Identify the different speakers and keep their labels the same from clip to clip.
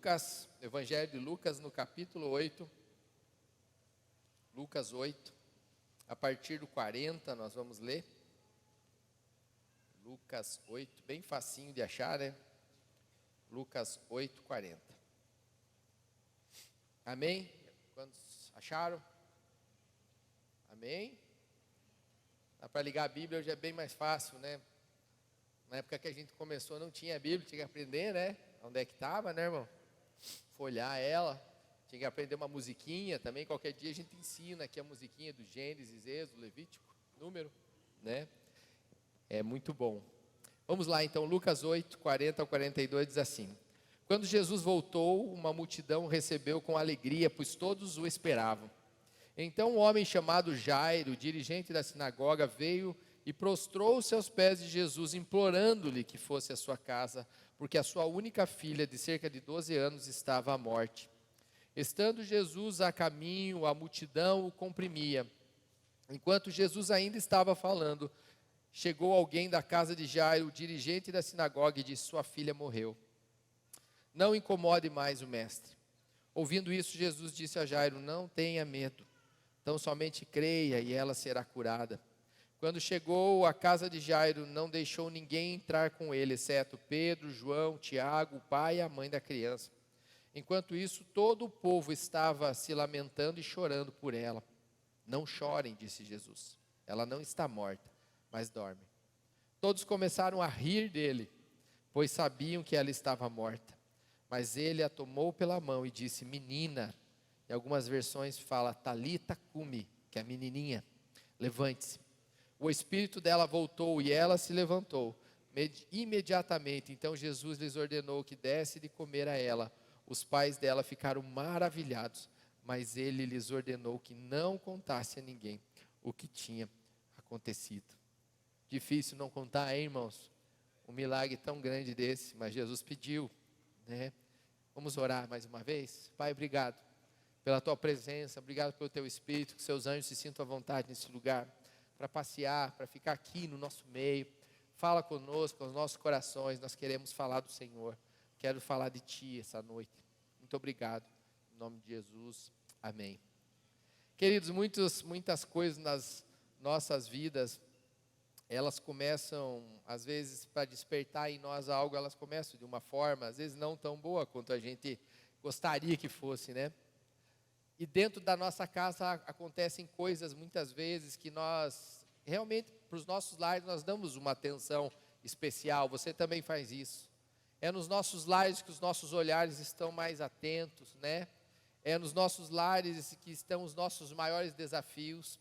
Speaker 1: Lucas, Evangelho de Lucas, no capítulo 8, Lucas 8, a partir do 40 nós vamos ler. Lucas 8, bem facinho de achar, né? Lucas 8, 40. Amém? Quantos acharam? Amém? Dá para ligar a Bíblia, hoje é bem mais fácil, né? Na época que a gente começou não tinha Bíblia, tinha que aprender, né? Onde é que estava, né, irmão? Folhar ela, tinha que aprender uma musiquinha também. Qualquer dia a gente ensina aqui a musiquinha do Gênesis, Êxodo, Levítico, Número, né? É muito bom. Vamos lá então, Lucas 8, 40 ao 42 diz assim: Quando Jesus voltou, uma multidão o recebeu com alegria, pois todos o esperavam. Então um homem chamado Jairo, dirigente da sinagoga, veio e prostrou-se aos pés de Jesus, implorando-lhe que fosse à sua casa, porque a sua única filha, de cerca de 12 anos, estava à morte. Estando Jesus a caminho, a multidão o comprimia. Enquanto Jesus ainda estava falando, chegou alguém da casa de Jairo, o dirigente da sinagoga, e disse: sua filha morreu. Não incomode mais o mestre. Ouvindo isso, Jesus disse a Jairo: não tenha medo, tão somente creia e ela será curada. Quando chegou à casa de Jairo, não deixou ninguém entrar com ele, exceto Pedro, João, Tiago, o pai e a mãe da criança. Enquanto isso, todo o povo estava se lamentando e chorando por ela. Não chorem, disse Jesus. Ela não está morta, mas dorme. Todos começaram a rir dele, pois sabiam que ela estava morta. Mas ele a tomou pela mão e disse: menina. Em algumas versões fala Talita cumi, que é a menininha. Levante-se. O espírito dela voltou e ela se levantou. Imediatamente, então Jesus lhes ordenou que desse de comer a ela. Os pais dela ficaram maravilhados, mas ele lhes ordenou que não contasse a ninguém o que tinha acontecido. Difícil não contar, hein, irmãos? Um milagre tão grande desse, mas Jesus pediu, né? Vamos orar mais uma vez? Pai, obrigado pela tua presença, obrigado pelo teu Espírito, que seus anjos se sintam à vontade nesse lugar, para passear, para ficar aqui no nosso meio. Fala conosco, aos nossos corações, nós queremos falar do Senhor, quero falar de Ti essa noite. Muito obrigado, em nome de Jesus, amém. Queridos, muitas coisas nas nossas vidas, elas começam, às vezes, para despertar em nós algo, elas começam de uma forma, às vezes não tão boa quanto a gente gostaria que fosse, né? E dentro da nossa casa acontecem coisas, muitas vezes, que nós, realmente, para os nossos lares, nós damos uma atenção especial. Você também faz isso. É nos nossos lares que os nossos olhares estão mais atentos, né? É nos nossos lares que estão os nossos maiores desafios.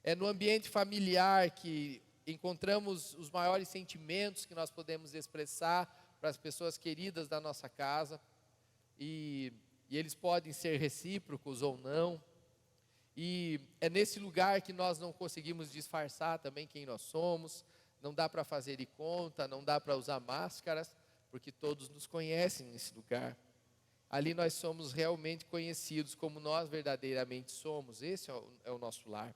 Speaker 1: É no ambiente familiar que encontramos os maiores sentimentos que nós podemos expressar para as pessoas queridas da nossa casa. E eles podem ser recíprocos ou não. E é nesse lugar que nós não conseguimos disfarçar também quem nós somos. Não dá para fazer de conta, não dá para usar máscaras, porque todos nos conhecem nesse lugar. Ali nós somos realmente conhecidos como nós verdadeiramente somos. Esse é o nosso lar.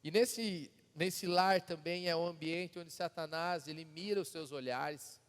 Speaker 1: E nesse lar também é um ambiente onde Satanás, ele mira os seus olhares,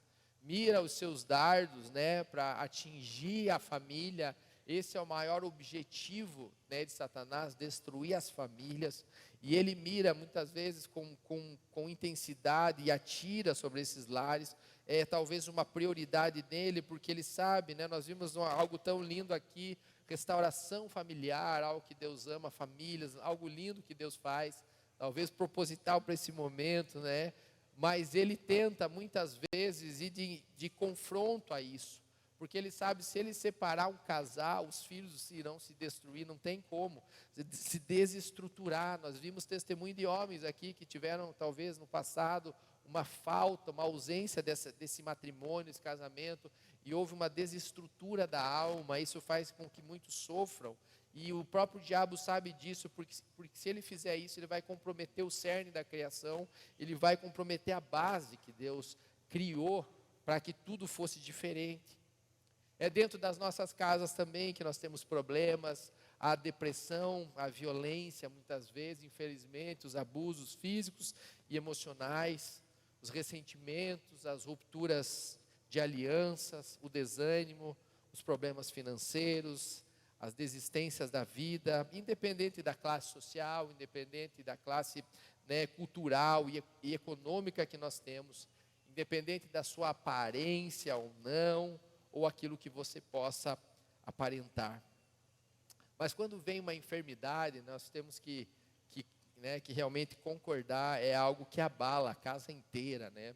Speaker 1: mira os seus dardos, né, para atingir a família. Esse é o maior objetivo, né, de Satanás, destruir as famílias. E ele mira muitas vezes com intensidade e atira sobre esses lares. É talvez uma prioridade dele, porque ele sabe, né, nós vimos algo tão lindo aqui, restauração familiar, algo que Deus ama, famílias, algo lindo que Deus faz, talvez proposital para esse momento, né? Mas ele tenta muitas vezes ir de confronto a isso, porque ele sabe, se ele separar um casal, os filhos irão se destruir, não tem como se desestruturar. Nós vimos testemunho de homens aqui que tiveram talvez no passado uma falta, uma ausência desse matrimônio, esse casamento, e houve uma desestrutura da alma. Isso faz com que muitos sofram, e o próprio diabo sabe disso, porque se ele fizer isso, ele vai comprometer o cerne da criação, ele vai comprometer a base que Deus criou para que tudo fosse diferente. É dentro das nossas casas também que nós temos problemas, a depressão, a violência, muitas vezes, infelizmente, os abusos físicos e emocionais, os ressentimentos, as rupturas de alianças, o desânimo, os problemas financeiros, as desistências da vida, independente da classe social, independente da classe, né, cultural e econômica que nós temos, independente da sua aparência ou não, ou aquilo que você possa aparentar. Mas quando vem uma enfermidade, nós temos que realmente concordar, é algo que abala a casa inteira, né?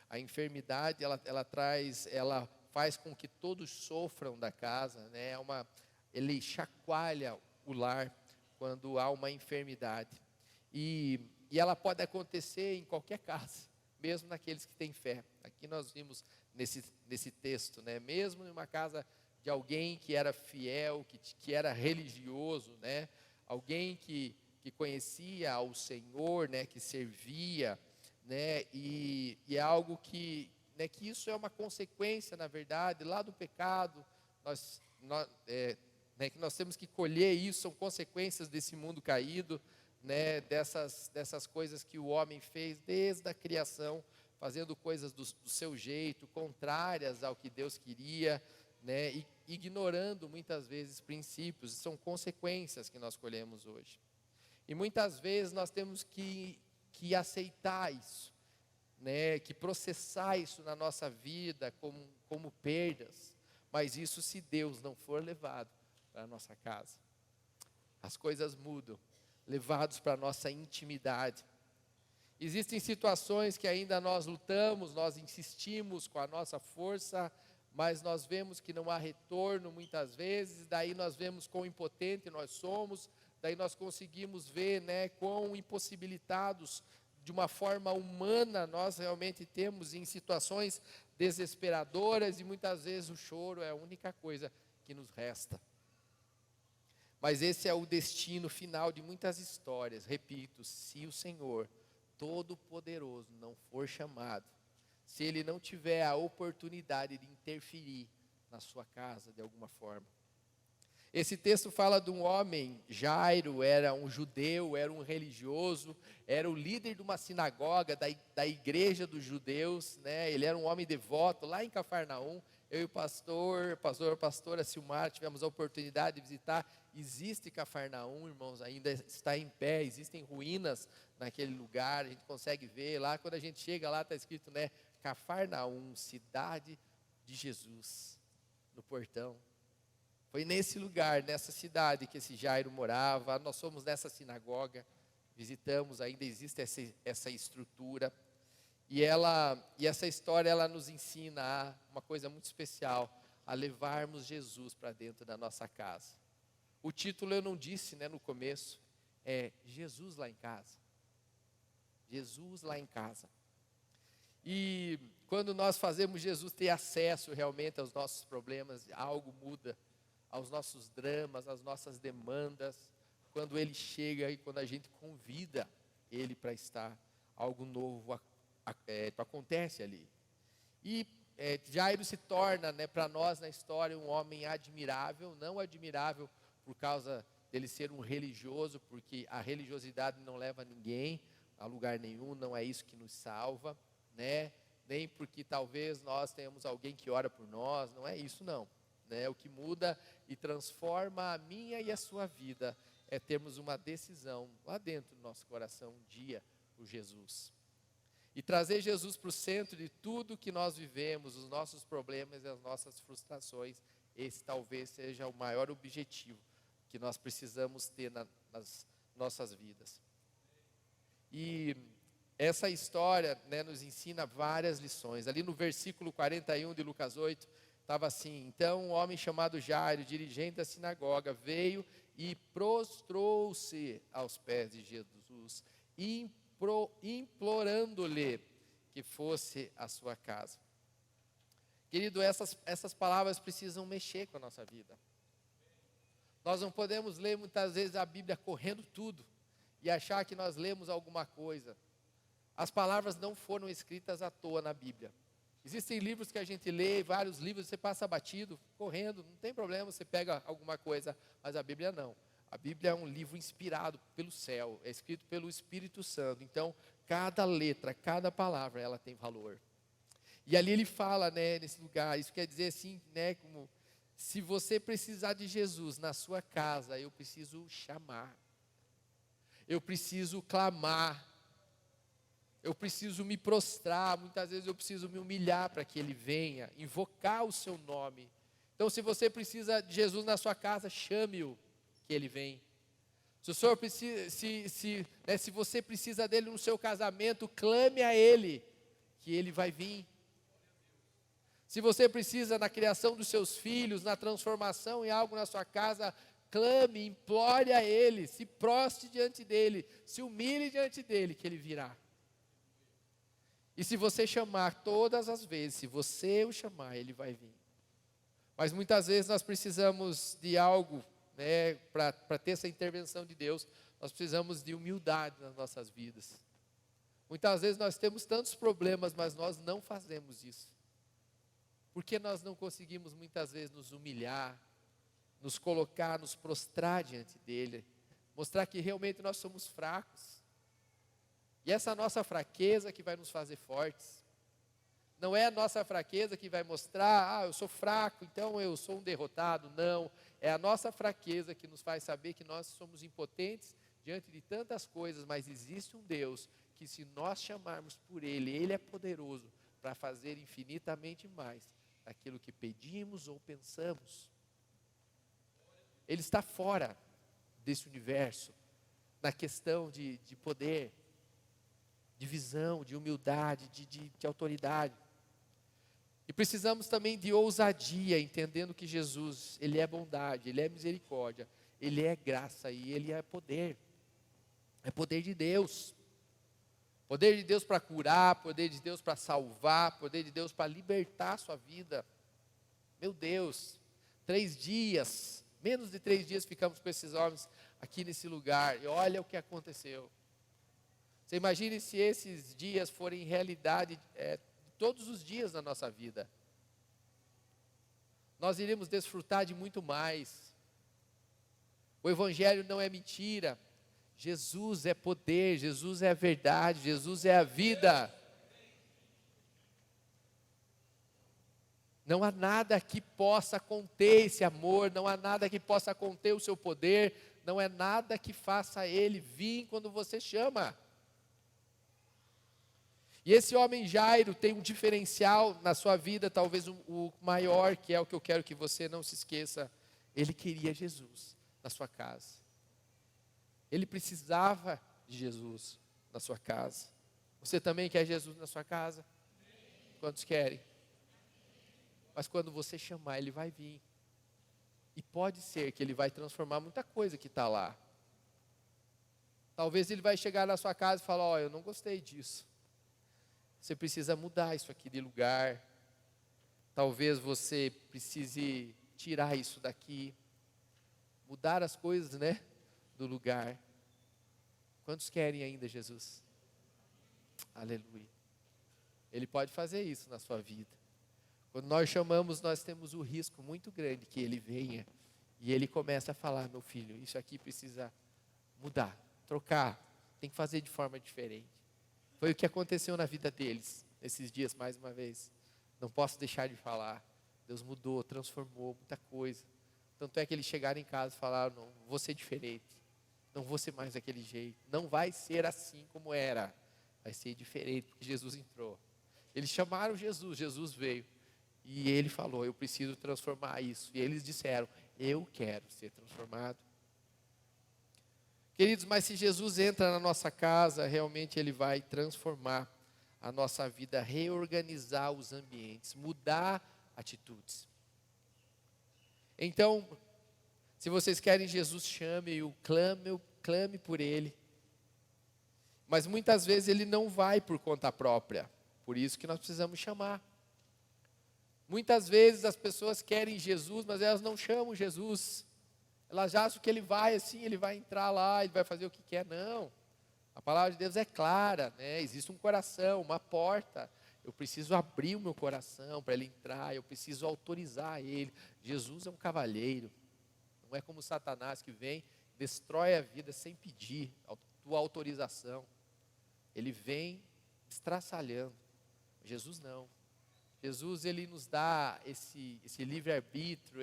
Speaker 1: A enfermidade, ela faz com que todos sofram da casa, né? Ele chacoalha o lar quando há uma enfermidade. E ela pode acontecer em qualquer casa, mesmo naqueles que têm fé. Aqui nós vimos nesse texto, né? Mesmo em uma casa de alguém que era fiel, que era religioso, né? Alguém que conhecia ao Senhor, né? Que servia, né? E é algo que isso é uma consequência, na verdade, lá do pecado. Que nós temos que colher isso, são consequências desse mundo caído, né? Dessas coisas que o homem fez desde a criação, fazendo coisas do seu jeito, contrárias ao que Deus queria, né? E ignorando muitas vezes princípios. São consequências que nós colhemos hoje. E muitas vezes nós temos que aceitar isso, né? Que processar isso na nossa vida como perdas. Mas isso, se Deus não for levado para a nossa casa, as coisas mudam, levados para a nossa intimidade. Existem situações que ainda nós lutamos, nós insistimos com a nossa força, mas nós vemos que não há retorno muitas vezes, daí nós vemos quão impotente nós somos, daí nós conseguimos ver, né, quão impossibilitados de uma forma humana nós realmente temos em situações desesperadoras, e muitas vezes o choro é a única coisa que nos resta. Mas esse é o destino final de muitas histórias. Repito, se o Senhor Todo-Poderoso não for chamado, se Ele não tiver a oportunidade de interferir na sua casa de alguma forma. Esse texto fala de um homem, Jairo, era um judeu, era um religioso, era o líder de uma sinagoga, da igreja dos judeus, né? Ele era um homem devoto, lá em Cafarnaum. Eu e o pastora Silmar tivemos a oportunidade de visitar. Existe Cafarnaum, irmãos, ainda está em pé, existem ruínas naquele lugar, a gente consegue ver lá. Quando a gente chega lá, está escrito, né, Cafarnaum, cidade de Jesus, no portão. Foi nesse lugar, nessa cidade que esse Jairo morava. Nós fomos nessa sinagoga, visitamos, ainda existe essa estrutura. E essa história, ela nos ensina uma coisa muito especial, a levarmos Jesus para dentro da nossa casa. O título eu não disse, né, no começo, é Jesus lá em casa. Jesus lá em casa. E quando nós fazemos Jesus ter acesso realmente aos nossos problemas, algo muda, aos nossos dramas, às nossas demandas, quando Ele chega e quando a gente convida Ele para estar, algo novo acontece ali. E Jairo se torna, né, para nós na história, um homem admirável, não admirável por causa dele ser um religioso, porque a religiosidade não leva ninguém a lugar nenhum, não é isso que nos salva, né? Nem porque talvez nós tenhamos alguém que ora por nós, não é isso não. Né? O que muda e transforma a minha e a sua vida é termos uma decisão lá dentro do nosso coração um dia por Jesus. E trazer Jesus para o centro de tudo que nós vivemos, os nossos problemas e as nossas frustrações. Esse talvez seja o maior objetivo que nós precisamos ter nas nossas vidas. E essa história, né, nos ensina várias lições. Ali no versículo 41 de Lucas 8, estava assim: então um homem chamado Jairo, dirigente da sinagoga, veio e prostrou-se aos pés de Jesus, implorando-lhe que fosse à sua casa. Querido, essas palavras precisam mexer com a nossa vida. Nós não podemos ler muitas vezes a Bíblia correndo tudo e achar que nós lemos alguma coisa. As palavras não foram escritas à toa na Bíblia. Existem livros que a gente lê, vários livros, você passa batido, correndo, não tem problema, você pega alguma coisa, mas a Bíblia não. A Bíblia é um livro inspirado pelo céu, é escrito pelo Espírito Santo. Então, cada letra, cada palavra, ela tem valor. E ali ele fala, né, nesse lugar, isso quer dizer assim, né, como Se você precisar de Jesus na sua casa, eu preciso chamar. Eu preciso clamar. Eu preciso me prostrar. Muitas vezes eu preciso me humilhar para que Ele venha, invocar o seu nome. Então, se você precisa de Jesus na sua casa, chame-o, que Ele vem. Se o Senhor precisa, se você precisa dele no seu casamento, clame a Ele, que Ele vai vir. Se você precisa na criação dos seus filhos, na transformação em algo na sua casa, clame, implore a Ele, se proste diante dEle, se humilhe diante dEle, que Ele virá. E se você chamar todas as vezes, se você o chamar, Ele vai vir. Mas muitas vezes nós precisamos de algo, né, para ter essa intervenção de Deus, nós precisamos de humildade nas nossas vidas. Muitas vezes nós temos tantos problemas, mas nós não fazemos isso. Porque nós não conseguimos muitas vezes nos humilhar, nos colocar, nos prostrar diante dEle, mostrar que realmente nós somos fracos. E essa nossa fraqueza que vai nos fazer fortes. Não é a nossa fraqueza que vai mostrar, eu sou fraco, então eu sou um derrotado. Não, é a nossa fraqueza que nos faz saber que nós somos impotentes diante de tantas coisas, mas existe um Deus que, se nós chamarmos por Ele, Ele é poderoso para fazer infinitamente mais daquilo que pedimos ou pensamos. Ele está fora desse universo, na questão de poder, de visão, de humildade, de autoridade. E precisamos também de ousadia, entendendo que Jesus, Ele é bondade, Ele é misericórdia, Ele é graça e Ele é poder. É poder de Deus. Poder de Deus para curar, poder de Deus para salvar, poder de Deus para libertar a sua vida. Meu Deus, 3 dias, menos de 3 dias ficamos com esses homens aqui nesse lugar. E olha o que aconteceu. Você imagine se esses dias forem realidade todos os dias da nossa vida. Nós iremos desfrutar de muito mais. O Evangelho não é mentira. Jesus é poder, Jesus é a verdade, Jesus é a vida. Não há nada que possa conter esse amor, não há nada que possa conter o seu poder, não é nada que faça Ele vir quando você chama. E esse homem Jairo tem um diferencial na sua vida, talvez o maior, que é o que eu quero que você não se esqueça. Ele queria Jesus na sua casa. Ele precisava de Jesus na sua casa. Você também quer Jesus na sua casa? Quantos querem? Mas quando você chamar, Ele vai vir. E pode ser que Ele vai transformar muita coisa que está lá. Talvez Ele vai chegar na sua casa e falar, eu não gostei disso. Você precisa mudar isso aqui de lugar. Talvez você precise tirar isso daqui. Mudar as coisas, né? Do lugar. Quantos querem ainda Jesus? Aleluia. Ele pode fazer isso na sua vida. Quando nós chamamos, nós temos o risco muito grande que Ele venha e Ele começa a falar, meu filho, isso aqui precisa mudar, trocar, tem que fazer de forma diferente. Foi o que aconteceu na vida deles, esses dias mais uma vez. Não posso deixar de falar. Deus mudou, transformou muita coisa. Tanto é que eles chegaram em casa e falaram, não, vou ser diferente. Não vou ser mais daquele jeito. Não vai ser assim como era. Vai ser diferente, porque Jesus entrou. Eles chamaram Jesus, Jesus veio. E Ele falou, eu preciso transformar isso. E eles disseram, eu quero ser transformado. Queridos, mas se Jesus entra na nossa casa, realmente Ele vai transformar a nossa vida, reorganizar os ambientes, mudar atitudes. Então, se vocês querem Jesus, chame-o, clame por Ele. Mas muitas vezes Ele não vai por conta própria, por isso que nós precisamos chamar. Muitas vezes as pessoas querem Jesus, mas elas não chamam Jesus. Elas acham que Ele vai assim, Ele vai entrar lá, Ele vai fazer o que quer. Não, a palavra de Deus é clara, né? Existe um coração, uma porta. Eu preciso abrir o meu coração para Ele entrar, eu preciso autorizar Ele. Jesus é um cavalheiro, não é como Satanás que vem, destrói a vida sem pedir a tua autorização. Ele vem estraçalhando. Jesus não. Jesus, ele nos dá esse livre-arbítrio,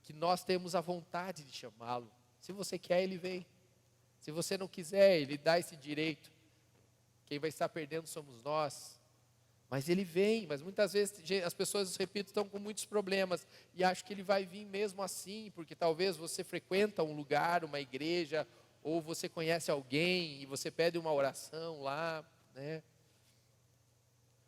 Speaker 1: que nós temos a vontade de chamá-lo. Se você quer, ele vem. Se você não quiser, ele dá esse direito. Quem vai estar perdendo somos nós. Mas ele vem, mas muitas vezes as pessoas, repito, estão com muitos problemas e acham que ele vai vir mesmo assim, porque talvez você frequenta um lugar, uma igreja, ou você conhece alguém e você pede uma oração lá, né?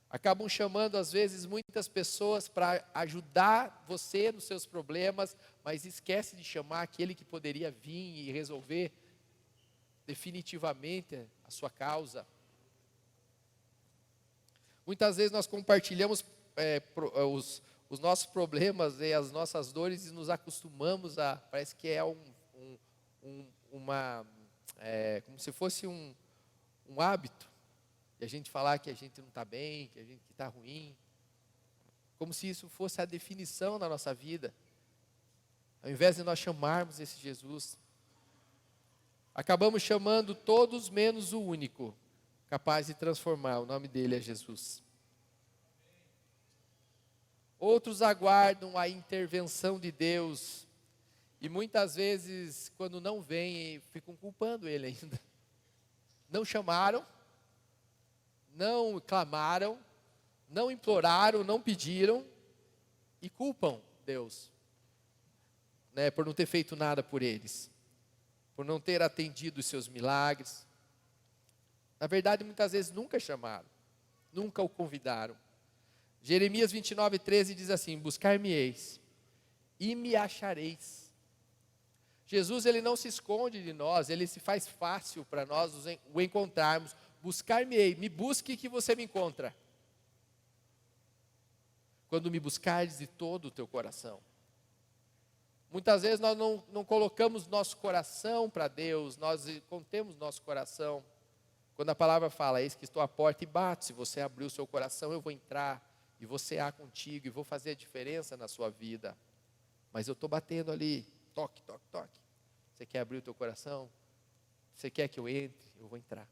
Speaker 1: Acabam chamando às vezes muitas pessoas para ajudar você nos seus problemas, mas esquece de chamar aquele que poderia vir e resolver definitivamente a sua causa. Muitas vezes nós compartilhamos os nossos problemas e as nossas dores e nos acostumamos parece que é como se fosse um hábito, e a gente falar que a gente não está bem, que a gente está ruim, como se isso fosse a definição da nossa vida, ao invés de nós chamarmos esse Jesus. Acabamos chamando todos menos o único, capaz de transformar, o nome dele é Jesus. Outros aguardam a intervenção de Deus, e muitas vezes, quando não vem, ficam culpando ele ainda. Não chamaram, não clamaram, não imploraram, não pediram, e culpam Deus, né, por não ter feito nada por eles, por não ter atendido os seus milagres. Na verdade, muitas vezes nunca chamaram, nunca o convidaram. Jeremias 29:13 diz assim: buscar-me-eis e me achareis. Jesus, ele não se esconde de nós, ele se faz fácil para nós o encontrarmos. Buscar-me-ei, me busque que você me encontra. Quando me buscares de todo o teu coração. Muitas vezes nós não colocamos nosso coração para Deus, nós contemos nosso coração. Quando a palavra fala, eis que estou à porta e bato, se você abrir o seu coração, eu vou entrar e vou cear contigo e vou fazer a diferença na sua vida. Mas eu estou batendo ali, toque, toque, toque. Você quer abrir o teu coração? Você quer que eu entre? Eu vou entrar.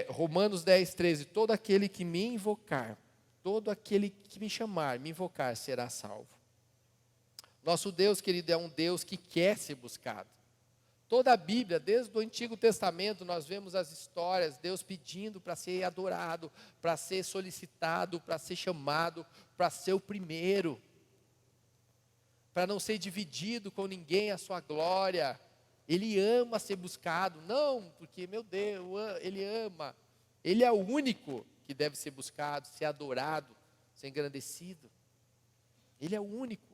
Speaker 1: Romanos 10:13, todo aquele que me invocar, todo aquele que me chamar, me invocar, será salvo. Nosso Deus, querido, é um Deus que quer ser buscado. Toda a Bíblia, desde o Antigo Testamento, nós vemos as histórias, Deus pedindo para ser adorado, para ser solicitado, para ser chamado, para ser o primeiro, para não ser dividido com ninguém a sua glória. Ele ama ser buscado, não porque, meu Deus, Ele ama. Ele é o único que deve ser buscado, ser adorado, ser engrandecido. Ele é o único.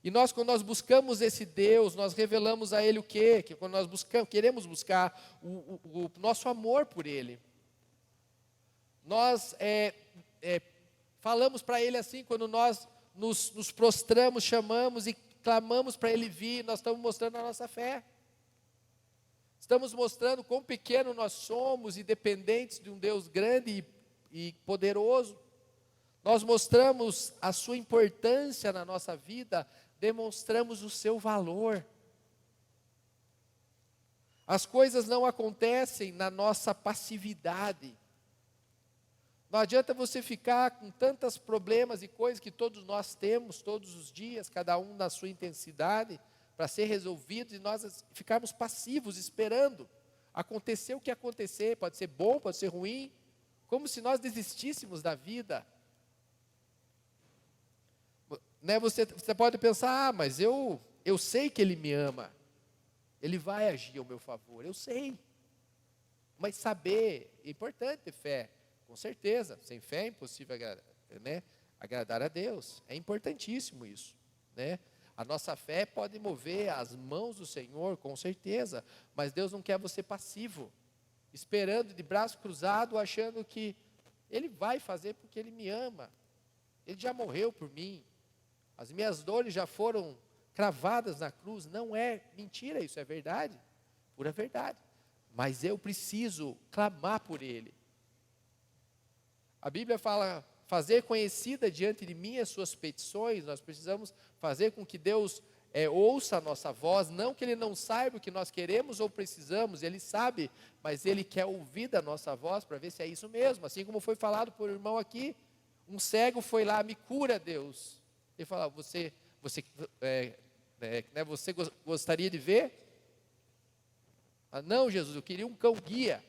Speaker 1: E nós, quando nós buscamos esse Deus, nós revelamos a Ele o quê? Que quando nós queremos buscar o nosso amor por Ele. Nós falamos para Ele assim, quando nós nos prostramos, chamamos e clamamos para Ele vir, nós estamos mostrando a nossa fé. Estamos mostrando quão pequeno nós somos e dependentes de um Deus grande e poderoso. Nós mostramos a sua importância na nossa vida, demonstramos o seu valor. As coisas não acontecem na nossa passividade. Não adianta você ficar com tantos problemas e coisas que todos nós temos, todos os dias, cada um na sua intensidade, para ser resolvido, e nós ficarmos passivos, esperando acontecer o que acontecer, pode ser bom, pode ser ruim, como se nós desistíssemos da vida. Né, você pode pensar, mas eu sei que Ele me ama, Ele vai agir ao meu favor, eu sei. Mas saber, é importante ter fé, com certeza, sem fé é impossível agradar a Deus, é importantíssimo isso, né? A nossa fé pode mover as mãos do Senhor, com certeza, mas Deus não quer você passivo, esperando de braço cruzado, achando que Ele vai fazer porque Ele me ama, Ele já morreu por mim, as minhas dores já foram cravadas na cruz. Não é mentira, isso é verdade, pura verdade, mas eu preciso clamar por Ele. A Bíblia fala, fazer conhecida diante de mim as suas petições. Nós precisamos fazer com que Deus ouça a nossa voz, não que Ele não saiba o que nós queremos ou precisamos, Ele sabe, mas Ele quer ouvir da nossa voz para ver se é isso mesmo, assim como foi falado por um irmão aqui, um cego foi lá, me cura, Deus. Ele fala, você gostaria de ver? Ah, não, Jesus, eu queria um cão guia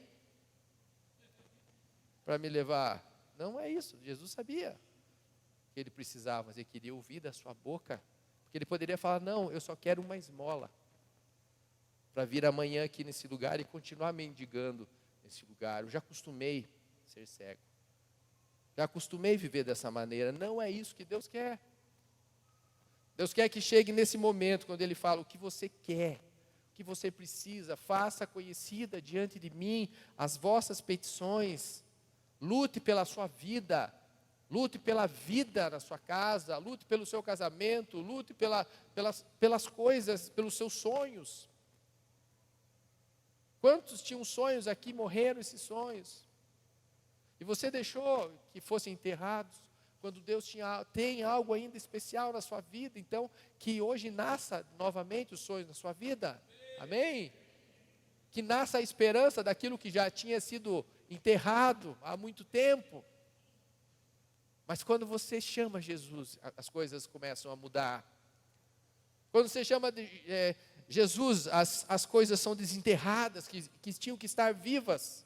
Speaker 1: para me levar. Não é isso, Jesus sabia que ele precisava, mas ele queria ouvir da sua boca, porque ele poderia falar, não, eu só quero uma esmola, para vir amanhã aqui nesse lugar e continuar mendigando nesse lugar. Eu já acostumei ser cego, já acostumei viver dessa maneira. Não é isso que Deus quer. Deus quer que chegue nesse momento, quando Ele fala, o que você quer, o que você precisa, faça conhecida diante de mim as vossas petições, lute pela sua vida, lute pela vida na sua casa, lute pelo seu casamento, lute pelas coisas, pelos seus sonhos. Quantos tinham sonhos aqui, morreram esses sonhos? E você deixou que fossem enterrados, quando Deus tem algo ainda especial na sua vida, então, que hoje nasça novamente os sonhos na sua vida. Amém? Que nasça a esperança daquilo que já tinha sido enterrado há muito tempo. Mas quando você chama Jesus, as coisas começam a mudar. Quando você chama Jesus, as coisas são desenterradas, que tinham que estar vivas.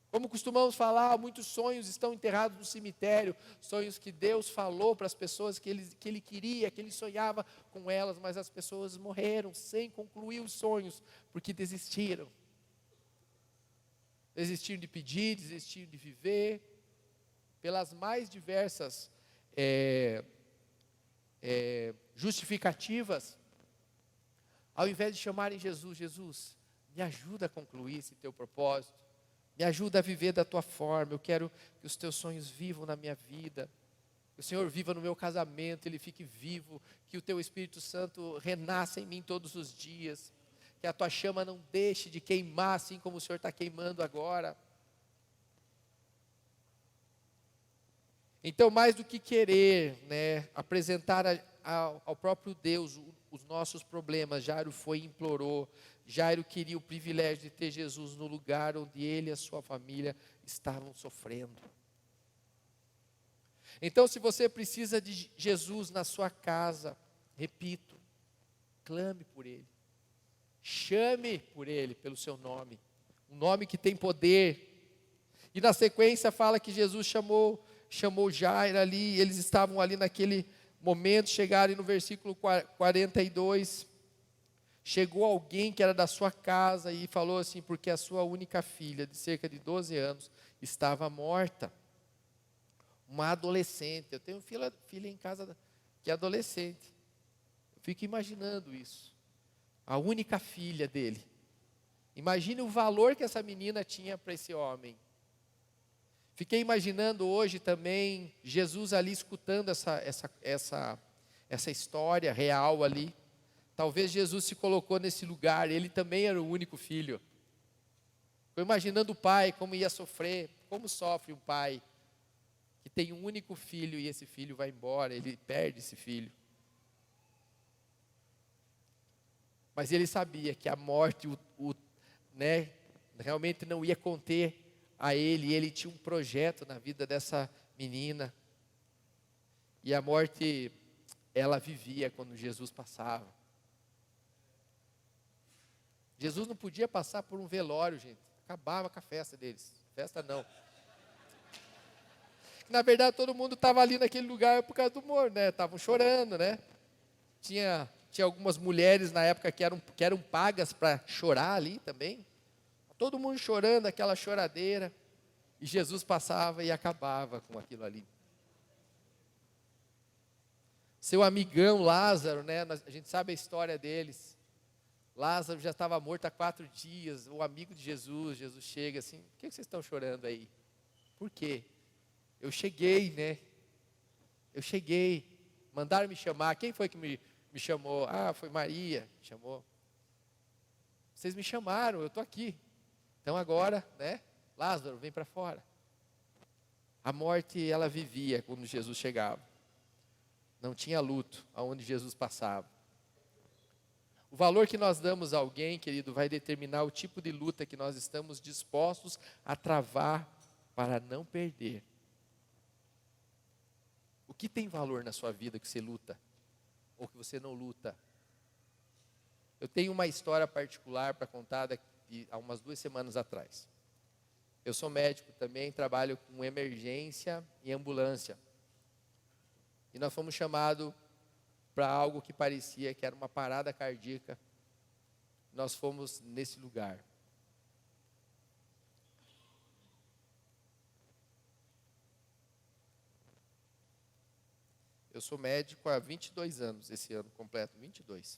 Speaker 1: Como costumamos falar, muitos sonhos estão enterrados no cemitério, sonhos que Deus falou para as pessoas que ele queria, que Ele sonhava com elas, mas as pessoas morreram sem concluir os sonhos, porque desistiram. Desistiram de pedir, desistiram de viver, pelas mais diversas justificativas, ao invés de chamarem Jesus, Jesus, me ajuda a concluir esse teu propósito, me ajuda a viver da tua forma, eu quero que os teus sonhos vivam na minha vida, que o Senhor viva no meu casamento, Ele fique vivo, que o teu Espírito Santo renasça em mim todos os dias, que a tua chama não deixe de queimar, assim como o Senhor está queimando agora. Então, mais do que querer, apresentar ao próprio Deus os nossos problemas, Jairo foi e implorou. Jairo queria o privilégio de ter Jesus no lugar onde ele e a sua família estavam sofrendo. Então, se você precisa de Jesus na sua casa, repito, clame por Ele, chame por Ele, pelo seu nome, um nome que tem poder. E na sequência fala que Jesus chamou Jairo ali, eles estavam ali naquele momento, chegaram no versículo 42, chegou alguém que era da sua casa e falou assim, porque a sua única filha, de cerca de 12 anos, estava morta. Uma adolescente, eu tenho filha em casa que é adolescente, eu fico imaginando isso, a única filha dele, imagine o valor que essa menina tinha para esse homem. Fiquei imaginando hoje também, Jesus ali escutando essa história real ali. Talvez Jesus se colocou nesse lugar, ele também era o único filho. Estou imaginando o pai, como ia sofrer, como sofre um pai que tem um único filho e esse filho vai embora, ele perde esse filho. Mas ele sabia que a morte realmente não ia conter a ele, e ele tinha um projeto na vida dessa menina, e a morte, ela vivia quando Jesus passava. Jesus não podia passar por um velório, gente, acabava com a festa deles, festa não. Na verdade, todo mundo estava ali naquele lugar por causa do humor, estavam chorando, tinha algumas mulheres na época que eram pagas para chorar ali também, todo mundo chorando, aquela choradeira, e Jesus passava e acabava com aquilo ali. Seu amigão Lázaro, a gente sabe a história deles. Lázaro já estava morto há 4 dias, o amigo de Jesus chega assim, por que vocês estão chorando aí? Por quê? Eu cheguei, eu cheguei, mandaram me chamar, quem foi que me chamou? Ah, foi Maria, me chamou. Vocês me chamaram, eu estou aqui. Então agora, Lázaro, vem para fora. A morte, ela vivia quando Jesus chegava. não tinha luto aonde Jesus passava. O valor que nós damos a alguém, querido, vai determinar o tipo de luta que nós estamos dispostos a travar para não perder. O que tem valor na sua vida que você luta ou que você não luta? Eu tenho uma história particular para contar há umas 2 semanas atrás. Eu sou médico também, trabalho com emergência e ambulância. E nós fomos chamados para algo que parecia que era uma parada cardíaca. Nós fomos nesse lugar. Eu sou médico há 22 anos, esse ano completo, 22.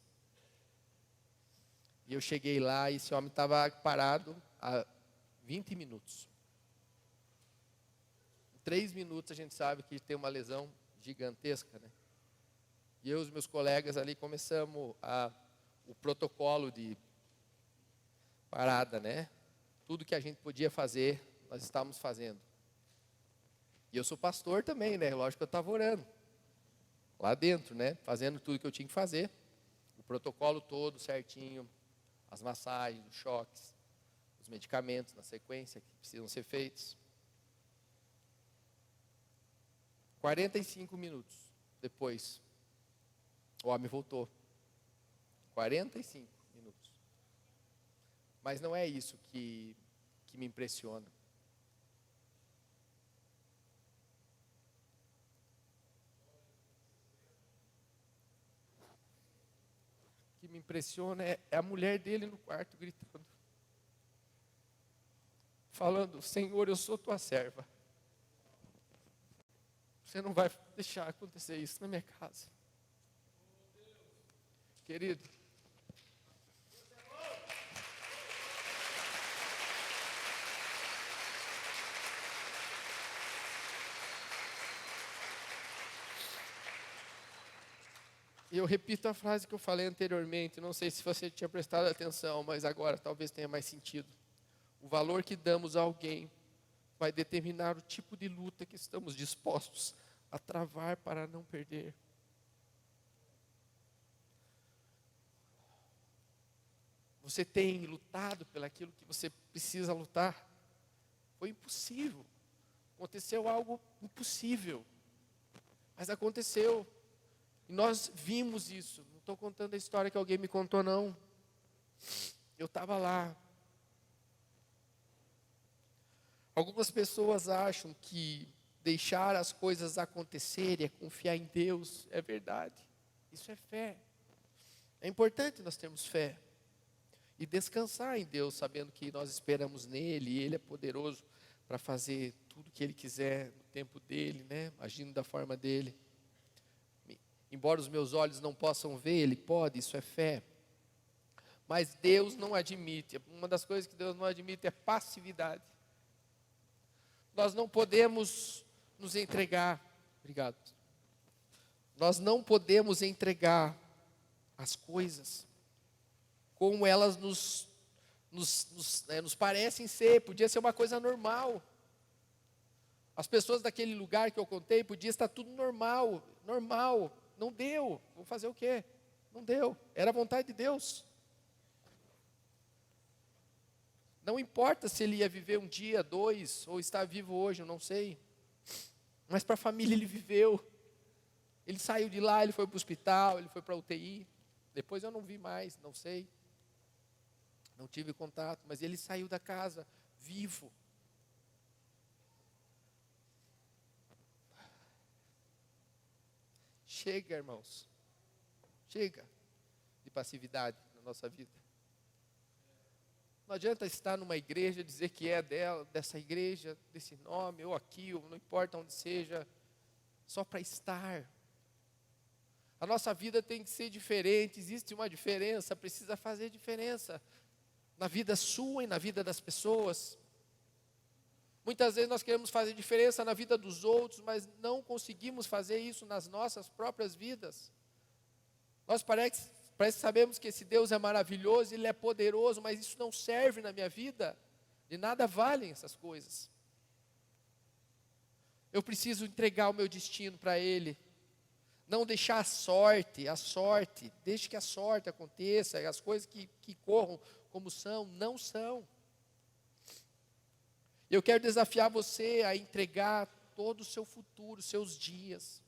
Speaker 1: E eu cheguei lá e esse homem estava parado há 20 minutos. Em 3 minutos a gente sabe que tem uma lesão gigantesca, né? E eu e os meus colegas ali começamos o protocolo de parada, né? Tudo que a gente podia fazer, nós estávamos fazendo. E eu sou pastor também, né? Lógico que eu estava orando. Lá dentro, né? Fazendo tudo que eu tinha que fazer. O protocolo todo certinho. As massagens, os choques, os medicamentos na sequência que precisam ser feitos. 45 minutos depois, o homem voltou. 45 minutos. Mas não é isso que me impressiona. O que me impressiona é a mulher dele no quarto gritando. Falando, Senhor, eu sou tua serva. Você não vai deixar acontecer isso na minha casa. Querido, eu repito a frase que eu falei anteriormente, não sei se você tinha prestado atenção, mas agora talvez tenha mais sentido. O valor que damos a alguém vai determinar o tipo de luta que estamos dispostos a travar para não perder. Você tem lutado pelaquilo que você precisa lutar? Foi impossível. Aconteceu algo impossível. Mas aconteceu. E nós vimos isso. Não estou contando a história que alguém me contou, não. Eu estava lá. Algumas pessoas acham que deixar as coisas acontecerem é confiar em Deus. É verdade. Isso é fé. É importante nós termos fé. E descansar em Deus, sabendo que nós esperamos nele. E Ele é poderoso para fazer tudo o que Ele quiser no tempo dele, né? Agindo da forma dele. Embora os meus olhos não possam ver, Ele pode, isso é fé. Mas Deus não admite. Uma das coisas que Deus não admite é passividade. Nós não podemos nos entregar. Obrigado. Nós não podemos entregar as coisas como elas nos parecem ser. Podia ser uma coisa normal. As pessoas daquele lugar que eu contei, podia estar tudo normal. Não deu. Vou fazer o quê? Não deu. Era a vontade de Deus. Não importa se ele ia viver 1 dia, 2, ou está vivo hoje, eu não sei. Mas para a família ele viveu. Ele saiu de lá, ele foi para o hospital, ele foi para a UTI. Depois eu não vi mais, não sei. Não tive contato, mas ele saiu da casa vivo. Chega, irmãos. Chega de passividade na nossa vida. Não adianta estar numa igreja, dizer que é dessa igreja, desse nome, ou aquilo, não importa onde seja, só para estar. A nossa vida tem que ser diferente, existe uma diferença, precisa fazer diferença na vida sua e na vida das pessoas. Muitas vezes nós queremos fazer diferença na vida dos outros, mas não conseguimos fazer isso nas nossas próprias vidas. Nós parece que sabemos que esse Deus é maravilhoso, Ele é poderoso, mas isso não serve na minha vida. De nada valem essas coisas. Eu preciso entregar o meu destino para Ele. Não deixar a sorte, deixe que a sorte aconteça, as coisas que corram como são, não são. Eu quero desafiar você a entregar todo o seu futuro, seus dias,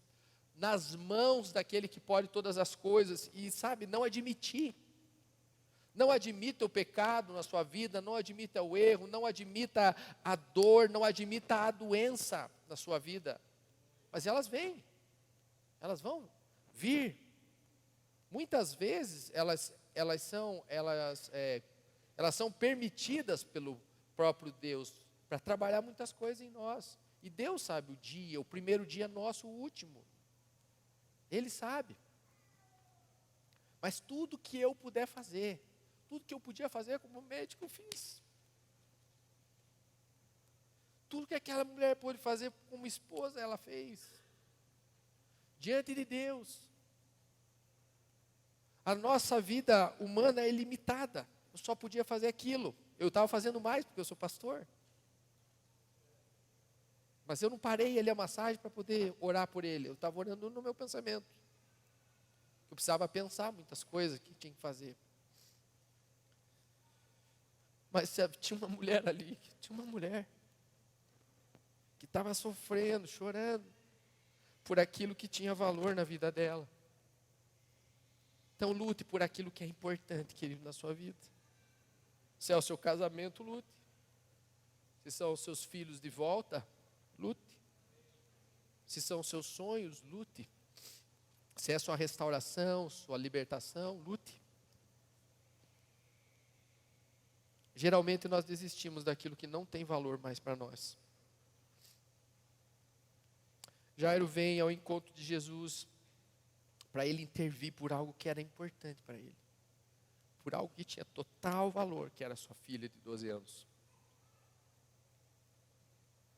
Speaker 1: nas mãos daquele que pode todas as coisas e, sabe, não admitir. Não admita o pecado na sua vida, não admita o erro, não admita a dor, não admita a doença na sua vida. Mas elas vêm, elas vão vir. Muitas vezes elas são permitidas pelo próprio Deus para trabalhar muitas coisas em nós. E Deus sabe o dia, o primeiro dia nosso, o último. Ele sabe. Mas tudo que eu puder fazer, tudo que eu podia fazer como médico, eu fiz. Tudo que aquela mulher pôde fazer como esposa, ela fez. Diante de Deus. A nossa vida humana é limitada. Eu só podia fazer aquilo. Eu estava fazendo mais porque eu sou pastor. Mas eu não parei ali a massagem para poder orar por ele. Eu estava orando no meu pensamento. Eu precisava pensar muitas coisas que tinha que fazer. Mas tinha uma mulher ali, que estava sofrendo, chorando, por aquilo que tinha valor na vida dela. Então lute por aquilo que é importante, querido, na sua vida. Se é o seu casamento, lute. Se são os seus filhos de volta, lute. Se são os seus sonhos, lute. Se é a sua restauração, sua libertação, lute. Geralmente nós desistimos daquilo que não tem valor mais para nós. Jairo vem ao encontro de Jesus para ele intervir por algo que era importante para ele. Por algo que tinha total valor, que era sua filha de 12 anos.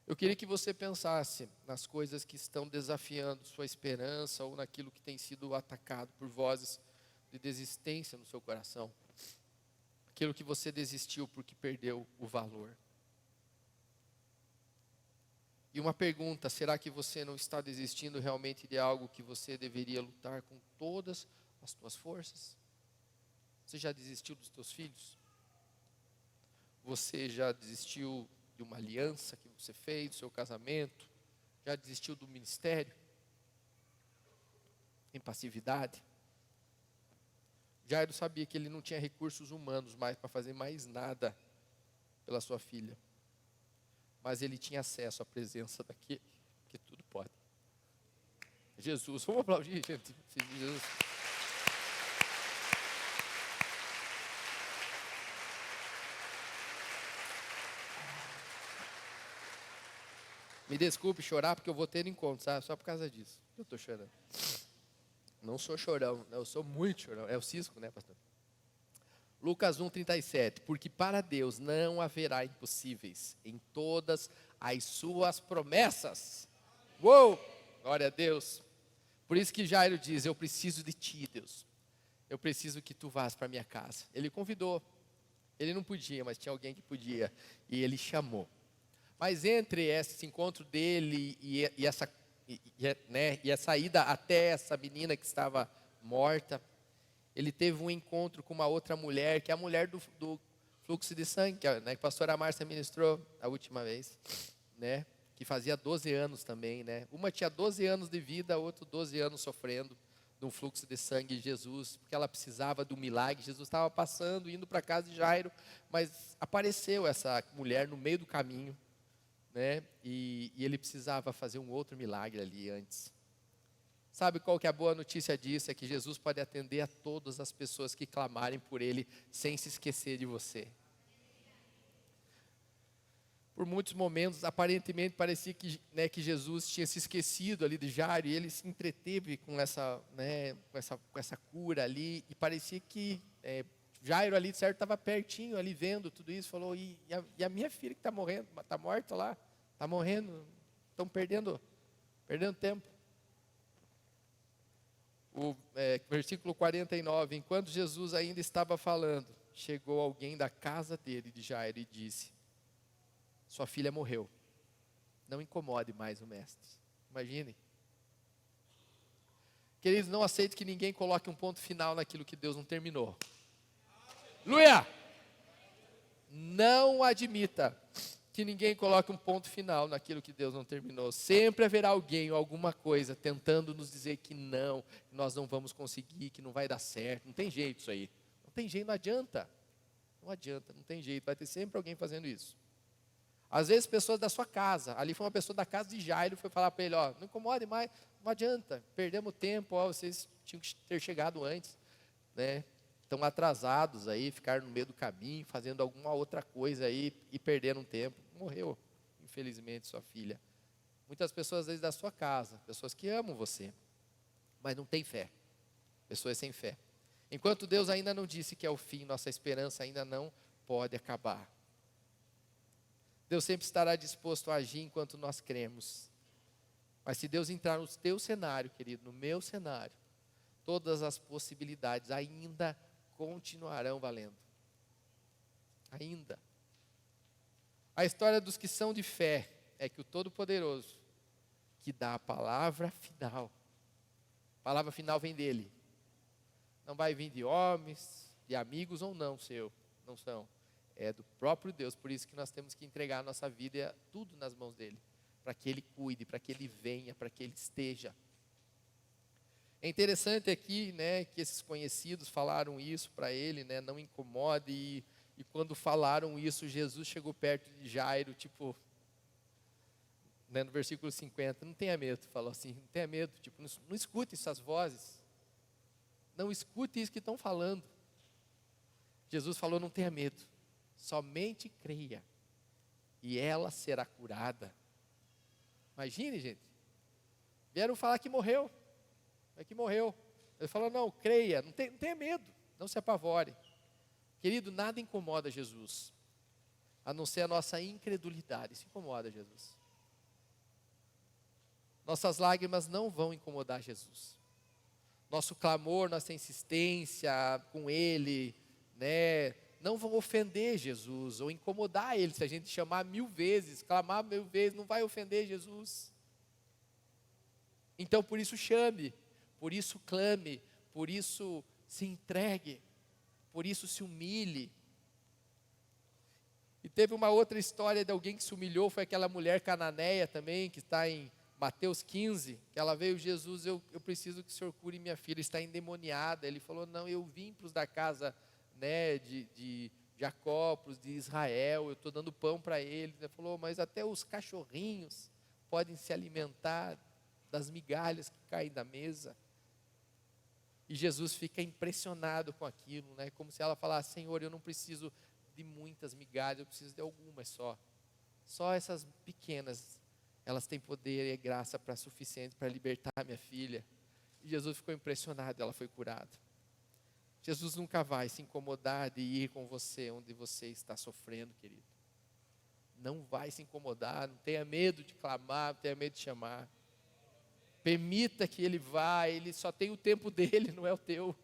Speaker 1: Eu queria que você pensasse nas coisas que estão desafiando sua esperança ou naquilo que tem sido atacado por vozes de desistência no seu coração. Aquilo que você desistiu porque perdeu o valor. E uma pergunta, será que você não está desistindo realmente de algo que você deveria lutar com todas as suas forças? Você já desistiu dos seus filhos? Você já desistiu de uma aliança que você fez, do seu casamento? Já desistiu do ministério? Em passividade? Jairo sabia que ele não tinha recursos humanos mais para fazer mais nada pela sua filha. Mas ele tinha acesso à presença daquele que tudo pode. Jesus, vamos aplaudir, gente. Jesus. Me desculpe chorar, porque eu vou ter encontro, sabe? Só por causa disso. Eu estou chorando. Não sou chorão, eu sou muito chorão. É o cisco, né, pastor? Lucas 1:37. Porque para Deus não haverá impossíveis em todas as suas promessas. Uou! Glória a Deus. Por isso que Jairo diz, eu preciso de ti, Deus. Eu preciso que tu vás para minha casa. Ele convidou. Ele não podia, mas tinha alguém que podia. E ele chamou. Mas entre esse encontro dele e essa ida até essa menina que estava morta, ele teve um encontro com uma outra mulher, que é a mulher do fluxo de sangue, que a pastora Márcia ministrou a última vez, né? Que fazia 12 anos também, né? Uma tinha 12 anos de vida, a outra 12 anos sofrendo de um fluxo de sangue de Jesus, porque ela precisava do milagre. Jesus estava passando, indo para a casa de Jairo, mas apareceu essa mulher no meio do caminho, né? E ele precisava fazer um outro milagre ali antes. Sabe qual que é a boa notícia disso? É que Jesus pode atender a todas as pessoas que clamarem por Ele, sem se esquecer de você. Por muitos momentos, aparentemente, parecia que Jesus tinha se esquecido ali de Jairo, e ele se entreteve com essa cura ali, e parecia que Jairo ali, certo, estava pertinho ali, vendo tudo isso, falou, e a minha filha que está morrendo, está morta lá, está morrendo, estão perdendo tempo. O versículo 49, enquanto Jesus ainda estava falando, chegou alguém da casa dele, de Jairo, e disse, sua filha morreu, não incomode mais o mestre. Imagine. Queridos, não aceito que ninguém coloque um ponto final naquilo que Deus não terminou. Aleluia! Não admita que ninguém coloque um ponto final naquilo que Deus não terminou. Sempre haverá alguém ou alguma coisa tentando nos dizer que não, que nós não vamos conseguir, que não vai dar certo. Não tem jeito isso aí. Não tem jeito, não adianta. Não adianta, não tem jeito. Vai ter sempre alguém fazendo isso. Às vezes pessoas da sua casa, ali foi uma pessoa da casa de Jairo, foi falar para ele, ó, não incomode mais, não adianta, perdemos tempo, ó, vocês tinham que ter chegado antes, né? Estão atrasados aí, ficaram no meio do caminho, fazendo alguma outra coisa aí e perderam tempo. Morreu, infelizmente, sua filha. Muitas pessoas, às vezes, da sua casa, pessoas que amam você, mas não têm fé. Pessoas sem fé. Enquanto Deus ainda não disse que é o fim, nossa esperança ainda não pode acabar. Deus sempre estará disposto a agir enquanto nós cremos. Mas se Deus entrar no teu cenário, querido, no meu cenário, todas as possibilidades ainda continuarão valendo. Ainda. A história dos que são de fé é que o Todo-Poderoso, que dá a palavra final vem dele. Não vai vir de homens, de amigos ou não são. É do próprio Deus, por isso que nós temos que entregar a nossa vida tudo nas mãos dele, para que ele cuide, para que ele venha, para que ele esteja. É interessante aqui, né, que esses conhecidos falaram isso para ele, né, não incomode, e quando falaram isso, Jesus chegou perto de Jairo, tipo, né, no versículo 50, não tenha medo, falou assim, não tenha medo, tipo, não escute essas vozes, não escute isso que estão falando. Jesus falou, não tenha medo, somente creia, e ela será curada. Imagine, gente, vieram falar que morreu. É que morreu. Ele falou, não, creia, não tenha medo, não se apavore. Querido, nada incomoda Jesus, a não ser a nossa incredulidade. Isso incomoda Jesus. Nossas lágrimas não vão incomodar Jesus. Nosso clamor, nossa insistência com Ele, né, não vão ofender Jesus, ou incomodar Ele. Se a gente chamar 1000 vezes, clamar 1000 vezes, não vai ofender Jesus. Então, por isso chame. Por isso clame, por isso se entregue, por isso se humilhe. E teve uma outra história de alguém que se humilhou, foi aquela mulher cananeia também, que está em Mateus 15, que ela veio, Jesus, eu preciso que o Senhor cure minha filha, está endemoniada. Ele falou, não, eu vim para os da casa, né, de Jacó, para os de Israel, eu estou dando pão para eles. Ele falou, mas até os cachorrinhos podem se alimentar das migalhas que caem da mesa. E Jesus fica impressionado com aquilo, né? Como se ela falasse, Senhor, eu não preciso de muitas migalhas, eu preciso de algumas só. Só essas pequenas, elas têm poder e graça para suficiente para libertar minha filha. E Jesus ficou impressionado, ela foi curada. Jesus nunca vai se incomodar de ir com você onde você está sofrendo, querido. Não vai se incomodar, não tenha medo de clamar, não tenha medo de chamar. Permita que ele vá, ele só tem o tempo dele, não é o teu,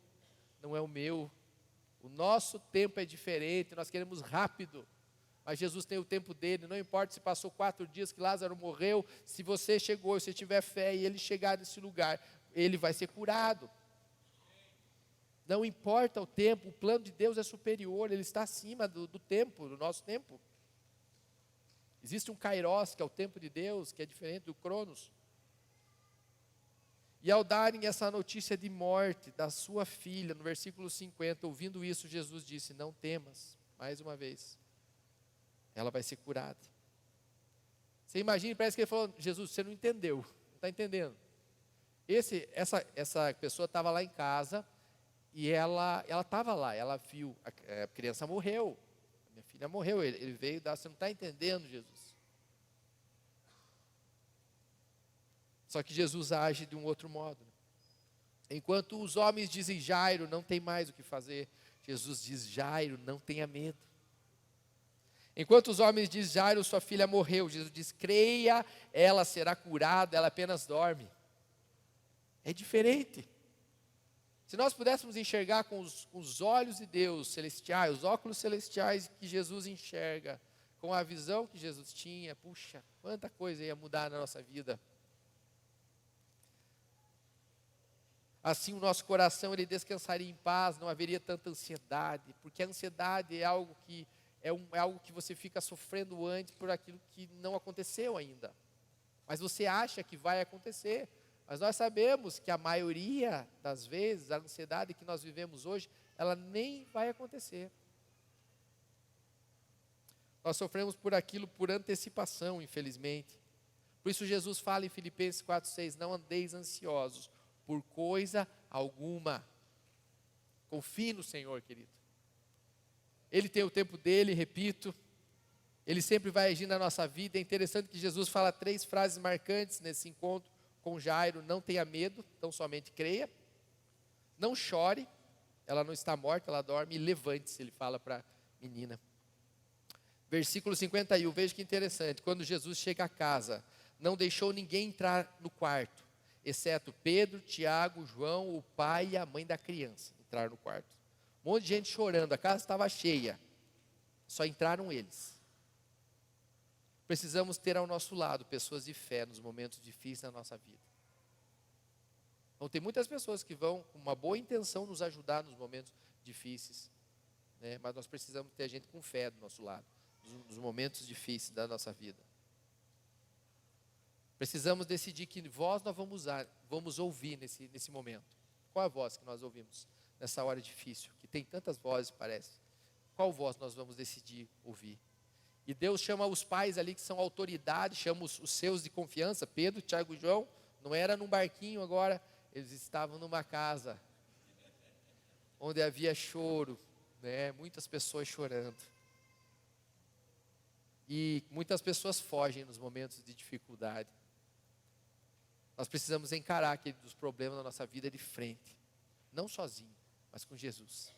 Speaker 1: não é o meu. O nosso tempo é diferente, nós queremos rápido, mas Jesus tem o tempo dele, não importa se passou 4 dias que Lázaro morreu, se você chegou, se tiver fé e ele chegar nesse lugar, ele vai ser curado. Não importa o tempo, o plano de Deus é superior, ele está acima do tempo, do nosso tempo. Existe um Kairos, que é o tempo de Deus, que é diferente do Cronos. E ao darem essa notícia de morte da sua filha, no versículo 50, ouvindo isso, Jesus disse, não temas, mais uma vez, ela vai ser curada. Você imagina, parece que ele falou, Jesus, você não entendeu, não está entendendo. Essa pessoa estava lá em casa, e ela estava lá, ela viu, a criança morreu, minha filha morreu, ele veio dar, você não está entendendo, Jesus. Só que Jesus age de um outro modo. Enquanto os homens dizem, Jairo, não tem mais o que fazer, Jesus diz, Jairo, não tenha medo. Enquanto os homens dizem, Jairo, sua filha morreu, Jesus diz, creia, ela será curada, ela apenas dorme. É diferente. Se nós pudéssemos enxergar com os olhos de Deus celestiais, os óculos celestiais que Jesus enxerga, com a visão que Jesus tinha, puxa, quanta coisa ia mudar na nossa vida. Assim o nosso coração ele descansaria em paz, não haveria tanta ansiedade, porque a ansiedade é algo que é algo que você fica sofrendo antes por aquilo que não aconteceu ainda. Mas você acha que vai acontecer. Mas nós sabemos que a maioria das vezes, a ansiedade que nós vivemos hoje, ela nem vai acontecer. Nós sofremos por aquilo por antecipação, infelizmente. Por isso Jesus fala em Filipenses 4,6, não andeis ansiosos por coisa alguma. Confie no Senhor, querido. Ele tem o tempo dele, repito. Ele sempre vai agir na nossa vida. É interessante que Jesus fala 3 frases marcantes nesse encontro com Jairo. Não tenha medo, tão somente creia. Não chore, ela não está morta, ela dorme. E levante-se, ele fala para a menina. Versículo 51, veja que interessante. Quando Jesus chega a casa, não deixou ninguém entrar no quarto, exceto Pedro, Tiago, João, o pai e a mãe da criança. Entraram no quarto. Um monte de gente chorando, a casa estava cheia. Só entraram eles. Precisamos ter ao nosso lado pessoas de fé nos momentos difíceis da nossa vida. Então, tem muitas pessoas que vão com uma boa intenção nos ajudar nos momentos difíceis, né? Mas nós precisamos ter gente com fé do nosso lado, nos momentos difíceis da nossa vida. Precisamos decidir que voz nós vamos ouvir nesse momento. Qual a voz que nós ouvimos nessa hora difícil? Que tem tantas vozes, parece. Qual voz nós vamos decidir ouvir? E Deus chama os pais ali que são autoridade, chama os seus de confiança, Pedro, Tiago e João. Não era num barquinho agora, eles estavam numa casa, onde havia choro, né? Muitas pessoas chorando. E muitas pessoas fogem nos momentos de dificuldade. Nós precisamos encarar os problemas da nossa vida de frente. Não sozinho, mas com Jesus.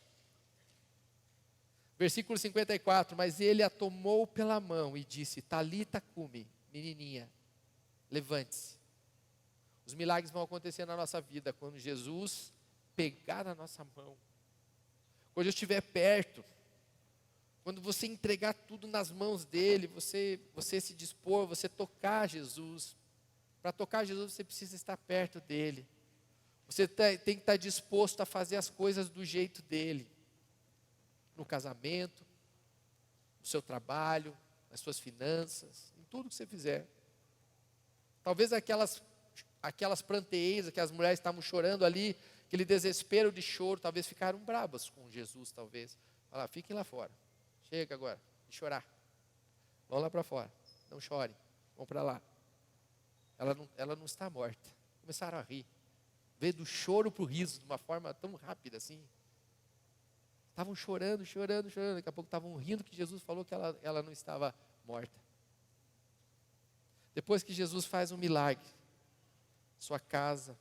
Speaker 1: Versículo 54, mas ele a tomou pela mão e disse, Talita cumi, menininha, levante-se. Os milagres vão acontecer na nossa vida quando Jesus pegar na nossa mão. Quando eu estiver perto, quando você entregar tudo nas mãos dele, você se dispor, você tocar Jesus. Para tocar Jesus você precisa estar perto dele. Você tem que estar disposto a fazer as coisas do jeito dele. No casamento, no seu trabalho, nas suas finanças, em tudo que você fizer. Talvez aquelas planteiras, aquelas mulheres estavam chorando ali, aquele desespero de choro, talvez ficaram bravas com Jesus, talvez. Fala, fiquem lá fora. Chega agora, de chorar. Vão lá para fora, não chorem, vão para lá. Ela não está morta. Começaram a rir. Veio do choro para o riso, de uma forma tão rápida assim. Estavam chorando, daqui a pouco estavam rindo que Jesus falou que ela não estava morta. Depois que Jesus faz um milagre, sua casa,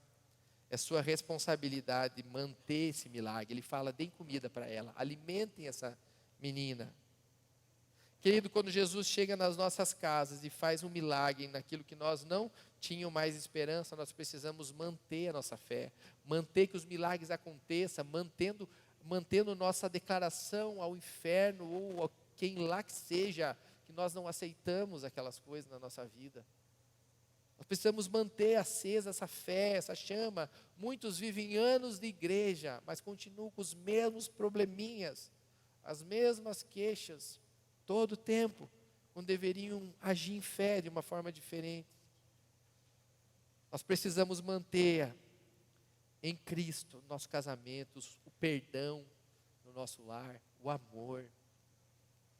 Speaker 1: é sua responsabilidade manter esse milagre. Ele fala, deem comida para ela, alimentem essa menina. Querido, quando Jesus chega nas nossas casas e faz um milagre naquilo que nós não tínhamos mais esperança, nós precisamos manter a nossa fé, manter que os milagres aconteçam, mantendo nossa declaração ao inferno ou a quem lá que seja, que nós não aceitamos aquelas coisas na nossa vida. Nós precisamos manter acesa essa fé, essa chama. Muitos vivem anos de igreja, mas continuam com os mesmos probleminhas, as mesmas queixas, todo o tempo, quando deveriam agir em fé de uma forma diferente. Nós precisamos manter em Cristo, nosso casamento, o perdão no nosso lar, o amor.